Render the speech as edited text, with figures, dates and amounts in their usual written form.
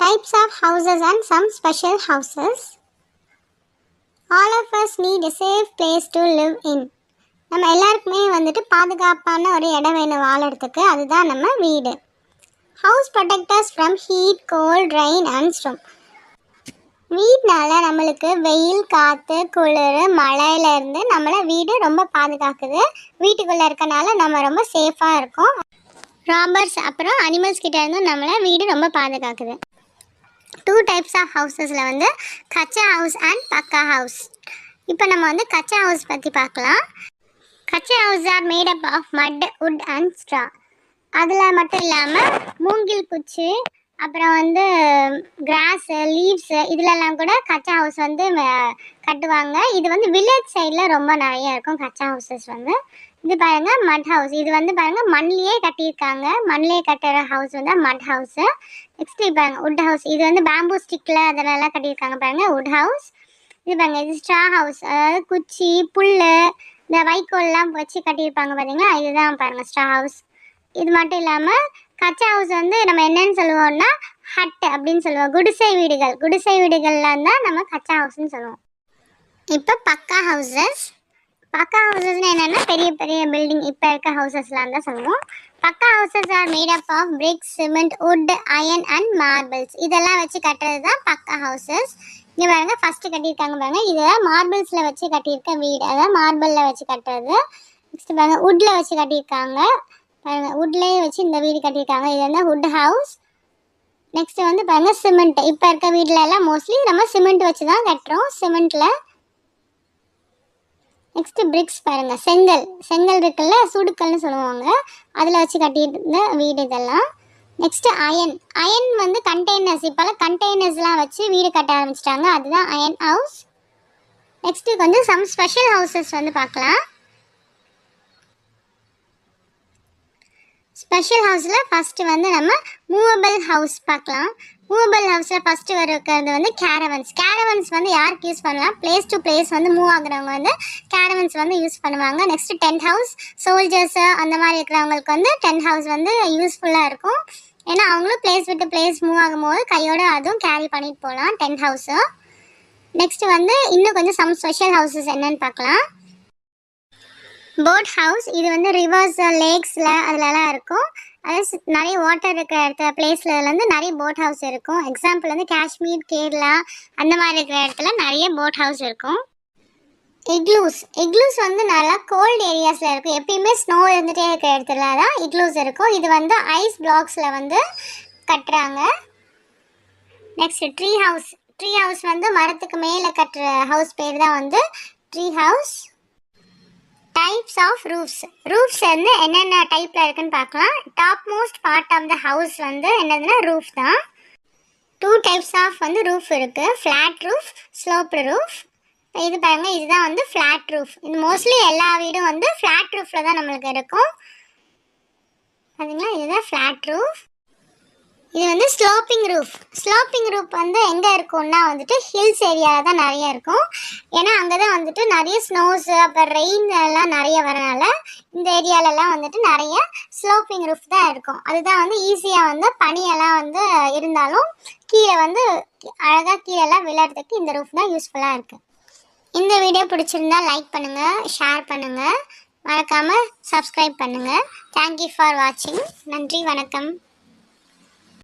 Types of houses and some special houses. All of us need a safe place to live in. நம்ம எல்லாருக்குமே வந்துட்டு பாதுகாப்பான ஒரு இடம் வேணும் வாழறதுக்கு. அதுதான் நம்ம வீடு. House protect us from heat, cold, rain and storm. வீட்னால நம்மளுக்கு வெயில், காற்று, குளிர், மழையிலேருந்து நம்மளை வீடு ரொம்ப பாதுகாக்குது. வீட்டுக்குள்ளே இருக்கனால நம்ம ரொம்ப சேஃபாக இருக்கோம். ராபர்ஸ் அப்புறம் அனிமல்ஸ் கிட்ட இருந்து நம்மளை வீடு ரொம்ப பாதுகாக்குது. 2 types of ஹவுசஸில் வந்து கச்சா ஹவுஸ் அண்ட் பக்கா ஹவுஸ். இப்போ நம்ம வந்து கச்சா ஹவுஸ் பற்றி பார்க்கலாம். Kutcha house are made up of mud, wood and straw. அதில் மட்டும் இல்லாமல் மூங்கில் குச்சி, அப்புறம் வந்து கிராஸு, லீவ்ஸு இதிலெல்லாம் கூட கச்சா ஹவுஸ் வந்து கட்டுவாங்க. இது வந்து வில்லேஜ் சைடில் ரொம்ப நிறைய இருக்கும் கச்சா ஹவுசஸ் வந்து. இது பாருங்கள் மட் ஹவுஸ். இது வந்து பாருங்கள் மண்ணிலே கட்டியிருக்காங்க. மண்ணிலே கட்டுற ஹவுஸ் வந்து மட் ஹவுஸு. நெக்ஸ்ட்டு பாருங்கள் வுட் ஹவுஸ். இது வந்து பேம்பூ ஸ்டிக்கில் அதெல்லாம் கட்டியிருக்காங்க பாருங்கள் வுட் ஹவுஸ். இது பாருங்கள் இது ஸ்ட்ரா ஹவுஸ். அதாவது குச்சி, புல், இந்த வைக்கோல்லாம் வச்சு கட்டியிருப்பாங்க பார்த்தீங்களா, இதுதான் பாருங்கள் ஸ்ட்ரா ஹவுஸ். இது மட்டும் இல்லாமல் கச்சா ஹவுஸ் வந்து நம்ம என்னென்னு சொல்லுவோம்னா ஹட் அப்படின்னு சொல்லுவோம். குடிசை வீடுகள். குடிசை வீடுகள்லாம் தான் நம்ம கச்சா ஹவுஸ்ன்னு சொல்லுவோம். இப்போ பக்கா ஹவுசஸ். பக்கா ஹவுசஸ்னால் என்னென்னா பெரிய பெரிய பில்டிங் இப்போ இருக்க ஹவுசஸ்லாம் தான் சொல்லுவோம். Pucca houses are made up of bricks, cement, wood, iron and marbles. இதெல்லாம் வச்சு கட்டுறது தான் பக்கா ஹவுசஸ். இங்கே பாருங்கள் ஃபஸ்ட்டு கட்டியிருக்காங்க பாருங்கள். இதெல்லாம் மார்பிள்ஸில் வச்சு கட்டியிருக்க வீடு, அதாவது மார்பிளில் வச்சு கட்டுறது. நெக்ஸ்ட்டு பாருங்கள் வுட்டில் வச்சு கட்டியிருக்காங்க பாருங்கள். வுட்லேயே வச்சு இந்த வீடு கட்டியிருக்காங்க. இது வந்து வுட் ஹவுஸ். நெக்ஸ்ட்டு வந்து பாருங்கள் சிமெண்ட். இப்போ இருக்க வீட்டிலலாம் மோஸ்ட்லி நம்ம சிமெண்ட் வச்சு தான் கட்டுறோம், சிமெண்ட்டில். நெக்ஸ்ட்டு பிரிக்ஸ் பாருங்கள். செங்கல் இருக்குல்ல, சுடுக்கல்னு சொல்லுவாங்க, அதில் வச்சு கட்டியிருந்த வீடு இதெல்லாம். நெக்ஸ்ட்டு அயன் வந்து கண்டெய்னர்ஸ். இப்போல்லாம் கண்டெய்னர்ஸ்லாம் வச்சு வீடு கட்ட ஆரம்பிச்சிட்டாங்க, அதுதான் அயன் ஹவுஸ். நெக்ஸ்ட்டு கொஞ்சம் சம் ஸ்பெஷல் ஹவுசஸ் வந்து பார்க்கலாம். ஸ்பெஷல் ஹவுஸில் ஃபஸ்ட்டு வந்து நம்ம மூவபிள் ஹவுஸ் பார்க்கலாம். மூவபிள் ஹவுஸில் ஃபஸ்ட்டு இருக்கிறது வந்து கேரவன்ஸ். கேரவன்ஸ் வந்து யாருக்கு யூஸ் பண்ணலாம், பிளேஸ் டு பிளேஸ் வந்து மூவ் ஆகுறவங்க வந்து கேரவன்ஸ் வந்து யூஸ் பண்ணுவாங்க. Next tent house. சோல்ஜர்ஸு அந்த மாதிரி இருக்கிறவங்களுக்கு வந்து டென்ட் ஹவுஸ் வந்து யூஸ்ஃபுல்லாக இருக்கும். ஏன்னா அவங்களும் பிளேஸ் விட்டு பிளேஸ் மூவ் ஆகும்போது கையோடு அதுவும் கேரி பண்ணிட்டு போகலாம் டென்ட் ஹவுஸு. நெக்ஸ்ட்டு வந்து இன்னும் கொஞ்சம் சம் ஸ்பெஷல் ஹவுசஸ் என்னென்னு பார்க்கலாம். Boat house. இது வந்து ரிவர்ஸ், லேக்ஸில் அதிலலாம் இருக்கும். அதாவது நிறைய வாட்டர் இருக்கிற இடத்துல பிளேஸில் வந்து நிறைய போட் ஹவுஸ் இருக்கும். எக்ஸாம்பிள் வந்து காஷ்மீர், கேரளா அந்த மாதிரி இருக்கிற இடத்துல நிறைய போட் ஹவுஸ் இருக்கும். இக்லூஸ் வந்து நல்லா கோல்டு ஏரியாஸில் இருக்கும். எப்பயுமே ஸ்னோ இருந்துகிட்டே இருக்கிற இடத்துல தான் இக்லூஸ் இருக்கும். இது வந்து ஐஸ் பிளாக்ஸில் வந்து கட்டுறாங்க. Next tree house. Tree house வந்து மரத்துக்கு மேலே கட்டுற ஹவுஸ் பேர் தான் வந்து tree house. Types of roofs வந்து என்னென்ன டைப்பில் இருக்குன்னு பார்க்கலாம். Top most part of the house வந்து என்னதுன்னா ரூஃப் தான். 2 டைப்ஸ் ஆஃப் வந்து ரூஃப் இருக்குது. Flat roof, sloped roof. இது பாருங்கள், இதுதான் வந்து ஃப்ளாட் ரூஃப். இது மோஸ்ட்லி எல்லா வீடும் வந்து ஃப்ளாட் ரூஃபில் தான் நம்மளுக்கு இருக்கும். பார்த்தீங்களா, இதுதான் ஃப்ளாட் ரூஃப். இது வந்து ஸ்லோப்பிங் ரூஃப் வந்து எங்கே இருக்கும்னா வந்துட்டு ஹில்ஸ் ஏரியாவில் தான் நிறைய இருக்கும். ஏன்னா அங்கே தான் வந்துட்டு நிறைய ஸ்னோஸு அப்புறம் ரெயின் எல்லாம் நிறைய வரனால இந்த ஏரியாலெல்லாம் வந்துட்டு நிறைய ஸ்லோப்பிங் ரூஃப் தான் இருக்கும். அதுதான் வந்து ஈஸியாக வந்து பனியெல்லாம் வந்து இருந்தாலும் கீழே வந்து அழகாக கீழெல்லாம் விளையாடுறதுக்கு இந்த ரூஃப் தான் யூஸ்ஃபுல்லாக இருக்குது. இந்த வீடியோ பிடிச்சிருந்தா லைக் பண்ணுங்கள், ஷேர் பண்ணுங்கள், மறக்காமல் சப்ஸ்கிரைப் பண்ணுங்கள். தேங்க்யூ ஃபார் வாட்சிங். நன்றி, வணக்கம்.